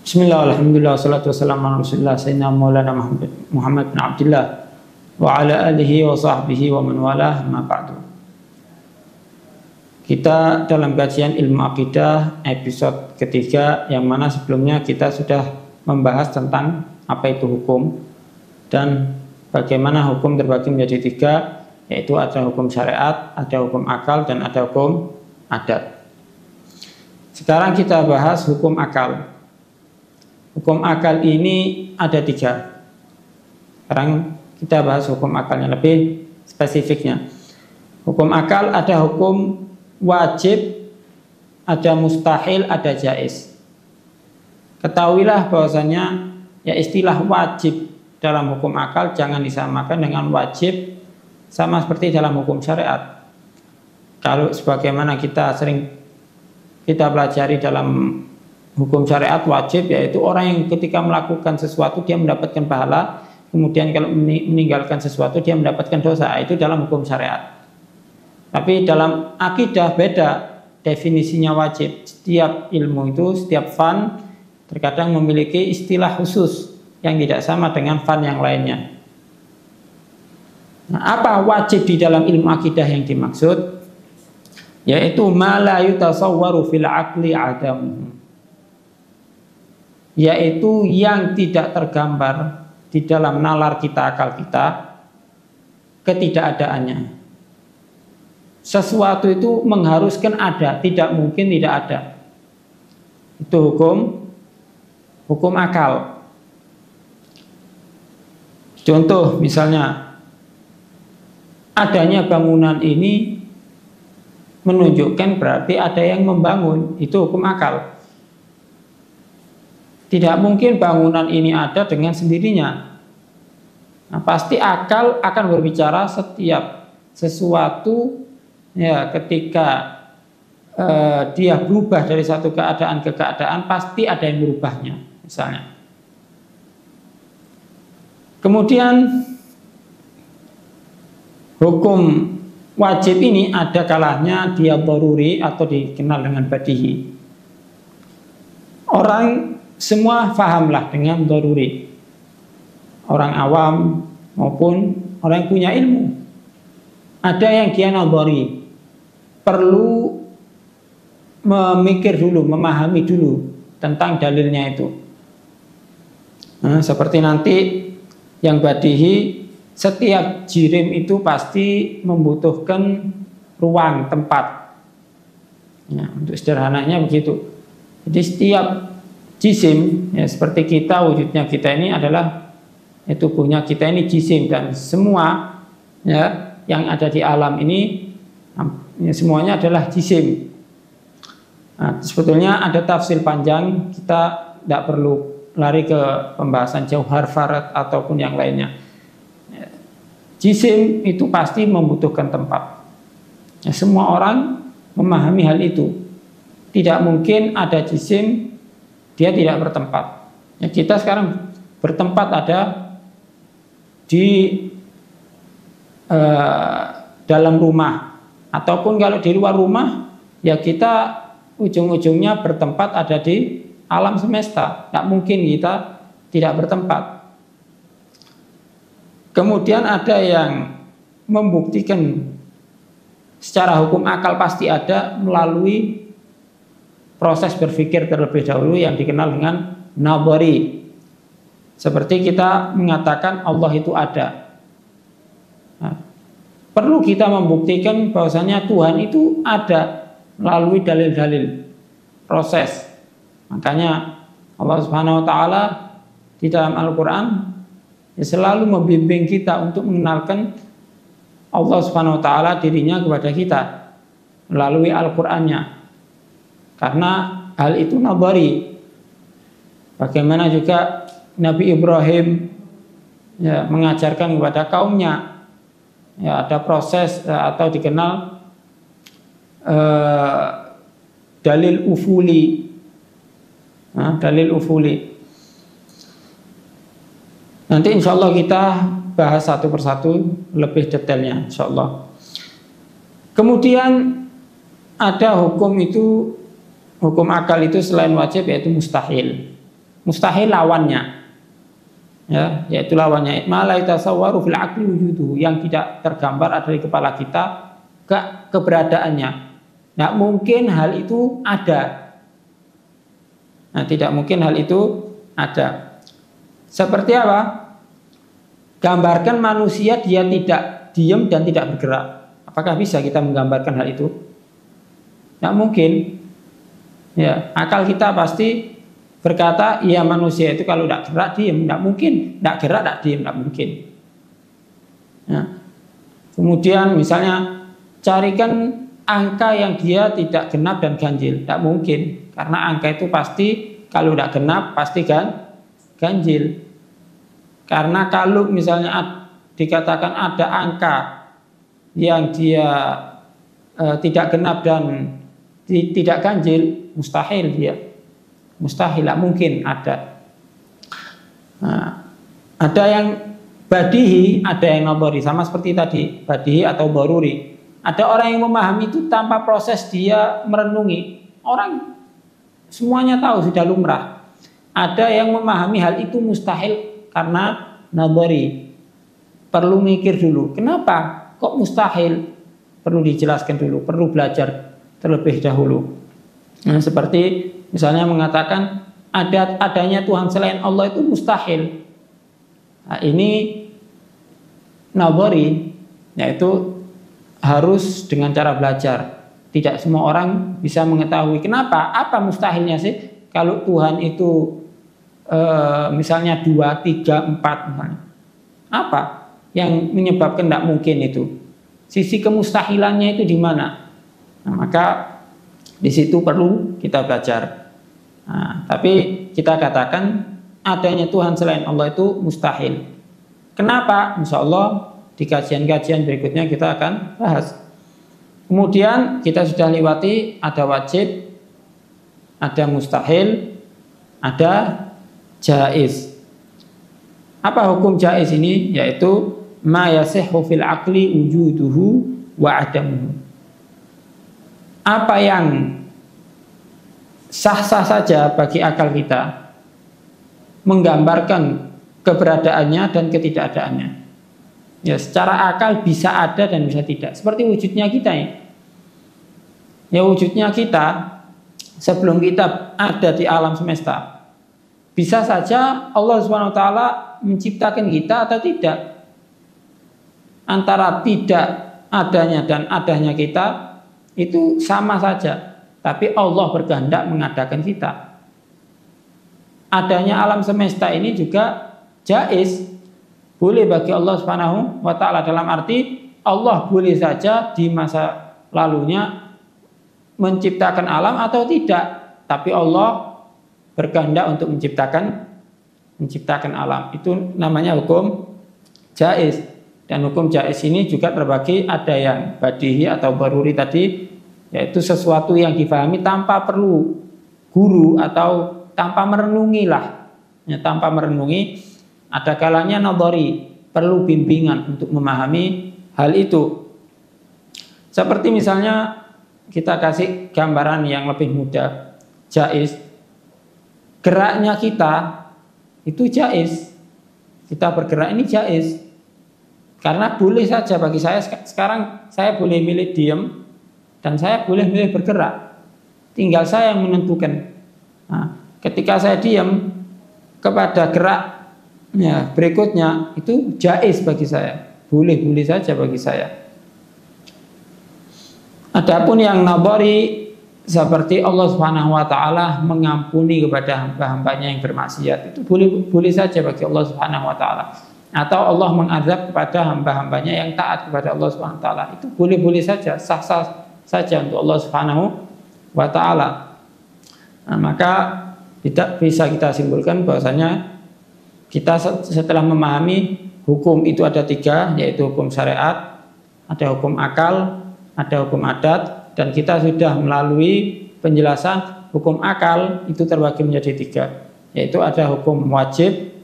Bismillah, alhamdulillah, salatu wassalamu ala rasulillah sayyidina maulana Muhammad bin Abdullah wa ala alihi wa sahbihi wa man walah ma ba'du. Kita dalam kajian ilmu akidah episode ketiga, yang mana sebelumnya kita sudah membahas tentang apa itu hukum dan bagaimana hukum terbagi menjadi tiga, yaitu ada hukum syariat, ada hukum akal, dan ada hukum adat. Sekarang kita bahas hukum akal. Hukum akal ini ada tiga. Sekarang kita bahas hukum akalnya lebih spesifiknya. Hukum akal ada hukum wajib, ada mustahil, ada jaiz. Ketahuilah bahwasanya ya istilah wajib dalam hukum akal jangan disamakan dengan wajib sama seperti dalam hukum syariat. Kalau sebagaimana kita pelajari dalam hukum syariat, wajib yaitu orang yang ketika melakukan sesuatu dia mendapatkan pahala, kemudian kalau meninggalkan sesuatu dia mendapatkan dosa. Itu dalam hukum syariat. Tapi dalam akidah beda definisinya wajib. Setiap ilmu itu, setiap fan terkadang memiliki istilah khusus yang tidak sama dengan fan yang lainnya. Nah, apa wajib di dalam ilmu akidah yang dimaksud? Yaitu ma la yutasawwaru fil aqli adamuhu, yaitu yang tidak tergambar di dalam nalar kita, akal kita, ketidakadaannya. Sesuatu itu mengharuskan ada, tidak mungkin tidak ada. Itu hukum akal. Contoh misalnya, adanya bangunan ini menunjukkan berarti ada yang membangun, itu hukum akal. Tidak mungkin bangunan ini ada dengan sendirinya. Nah, pasti akal akan berbicara setiap sesuatu ya ketika dia berubah dari satu keadaan ke keadaan, pasti ada yang merubahnya misalnya. Kemudian hukum wajib ini ada kalanya dia daruri atau dikenal dengan badihi. Orang semua fahamlah dengan daruri, orang awam maupun orang yang punya ilmu. Ada yang dia nadhari, perlu memikir dulu, memahami dulu tentang dalilnya itu. Nah, seperti nanti yang badihi, setiap jirim itu pasti membutuhkan ruang, tempat. Ya, untuk sederhananya begitu. Jadi setiap jisim, ya seperti kita, wujudnya kita ini adalah tubuhnya kita ini jisim, dan semua ya yang ada di alam ini ya, semuanya adalah jisim. Nah, sebetulnya ada tafsir panjang, kita tidak perlu lari ke pembahasan jauh Harvard ataupun yang lainnya. Jisim itu pasti membutuhkan tempat. Ya, semua orang memahami hal itu. Tidak mungkin ada jisim dia tidak bertempat. Ya, kita sekarang bertempat ada di dalam rumah, ataupun kalau di luar rumah, ya kita ujung-ujungnya bertempat ada di alam semesta. Tidak mungkin kita tidak bertempat. Kemudian ada yang membuktikan secara hukum akal pasti ada melalui proses berpikir terlebih dahulu yang dikenal dengan nadhari. Seperti kita mengatakan Allah itu ada. Nah, perlu kita membuktikan bahwasanya Tuhan itu ada melalui dalil-dalil proses. Makanya Allah Subhanahu wa taala di dalam Al-Qur'an ya selalu membimbing kita untuk mengenalkan Allah Subhanahu wa taala dirinya kepada kita melalui Al-Qur'annya. Karena hal itu nadhari. Bagaimana juga Nabi Ibrahim ya mengajarkan kepada kaumnya, ya ada proses atau dikenal dalil ufuli. Nah, dalil ufuli. Nanti insya Allah kita bahas satu persatu lebih detailnya insya Allah. Kemudian ada hukum akal itu selain wajib yaitu mustahil. Mustahil lawannya, ya, yaitu lawannya ma la yatasawwaru fil aqli wujuduhu, yang tidak tergambar ada di kepala kita keberadaannya. Tidak mungkin hal itu ada. Nah, tidak mungkin hal itu ada. Seperti apa? Gambarkan manusia dia tidak diam dan tidak bergerak. Apakah bisa kita menggambarkan hal itu? Tidak mungkin. Ya, akal kita pasti berkata, ya manusia itu kalau tidak gerak diam, tidak mungkin. Tidak gerak, tidak diam, tidak mungkin. Ya. Kemudian misalnya carikan angka yang dia tidak genap dan ganjil, tidak mungkin. Karena angka itu pasti kalau tidak genap pasti ganjil. Karena kalau misalnya dikatakan ada angka yang dia tidak genap dan tidak ganjil, mustahil dia. Mustahil, tidak mungkin ada. Nah, ada yang badihi, ada yang nabari, sama seperti tadi, badihi atau baruri. Ada orang yang memahami itu tanpa proses dia merenungi. Orang semuanya tahu, sudah lumrah. Ada yang memahami hal itu mustahil karena nabari. Perlu mikir dulu. Kenapa? Kok mustahil? Perlu dijelaskan dulu, perlu belajar terlebih dahulu. Nah, seperti misalnya mengatakan adanya Tuhan selain Allah itu mustahil. Nah, ini nabari, yaitu harus dengan cara belajar. Tidak semua orang bisa mengetahui. Kenapa? Apa mustahilnya sih? Kalau Tuhan itu misalnya 2, 3, 4 misalnya. Apa yang menyebabkan tidak mungkin itu? Sisi kemustahilannya itu di mana? Nah, maka di situ perlu kita belajar. Nah, tapi kita katakan adanya Tuhan selain Allah itu mustahil. Kenapa? Insya Allah di kajian-kajian berikutnya kita akan bahas. Kemudian kita sudah lewati ada wajib, ada mustahil, ada jaiz. Apa hukum jaiz ini? Yaitu ma yasihhu fil aqli wujuduhu wa adamuhu. Apa yang sah-sah saja bagi akal kita, menggambarkan keberadaannya dan ketidakadaannya. Ya, secara akal bisa ada dan bisa tidak. Seperti wujudnya kita ya. Ya, wujudnya kita sebelum kita ada di alam semesta. Bisa saja Allah SWT menciptakan kita atau tidak. Antara tidak adanya dan adanya kita itu sama saja. Tapi Allah berkehendak mengadakan kita. Adanya alam semesta ini juga jaiz, boleh bagi Allah Subhanahu wa taala, dalam arti Allah boleh saja di masa lalunya menciptakan alam atau tidak, tapi Allah berkehendak untuk menciptakan alam. Itu namanya hukum jaiz. Dan hukum jaiz ini juga terbagi, ada yang badihi atau baruri tadi, yaitu sesuatu yang difahami tanpa perlu guru atau tanpa merenungi lah. Ya, tanpa merenungi. Ada kalanya nadhari, perlu bimbingan untuk memahami hal itu. Seperti misalnya kita kasih gambaran yang lebih mudah, jaiz. Geraknya kita itu jaiz. Kita bergerak ini jaiz. Karena boleh saja bagi saya sekarang, saya boleh milih diam dan saya boleh milih bergerak. Tinggal saya yang menentukan. Nah, ketika saya diam, kepada gerak ya, berikutnya itu jaiz bagi saya, boleh-boleh saja bagi saya. Adapun yang nabari, seperti Allah Subhanahu wa taala mengampuni kepada hamba-hambanya yang bermaksiat, itu boleh saja bagi Allah Subhanahu wa taala. Atau Allah mengazab kepada hamba-hambanya yang taat kepada Allah Subhanahu wa taala, itu boleh-boleh saja, sah-sah saja untuk Allah Subhanahu wa taala. Nah, maka tidak bisa kita simpulkan bahwasanya kita setelah memahami hukum itu ada 3, yaitu hukum syariat, ada hukum akal, ada hukum adat, dan kita sudah melalui penjelasan hukum akal itu terbagi menjadi 3, yaitu ada hukum wajib,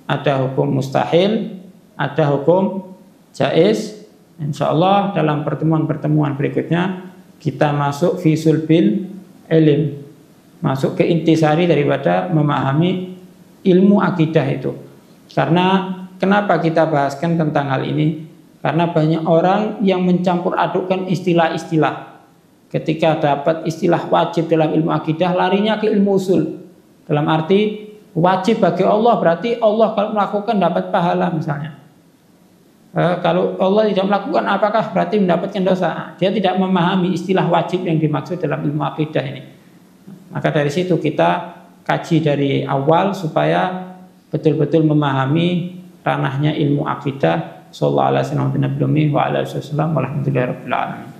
ada hukum mustahil, ada hukum jaiz. Insyaallah dalam pertemuan-pertemuan berikutnya kita masuk fi sulbil ilm, masuk ke intisari daripada memahami ilmu akidah itu. Karena kenapa kita bahaskan tentang hal ini? Karena banyak orang yang mencampur adukkan istilah-istilah. Ketika dapat istilah wajib dalam ilmu akidah, larinya ke ilmu usul. Dalam arti wajib bagi Allah berarti Allah kalau melakukan dapat pahala misalnya. Kalau Allah tidak melakukan apakah berarti mendapatkan dosa? Dia tidak memahami istilah wajib yang dimaksud dalam ilmu akidah ini. Maka dari situ kita kaji dari awal supaya betul-betul memahami ranahnya ilmu akidah. Sallallahu alaihi wasallam wa ala alihi wasallam walhamdulillahi rabbil alamin.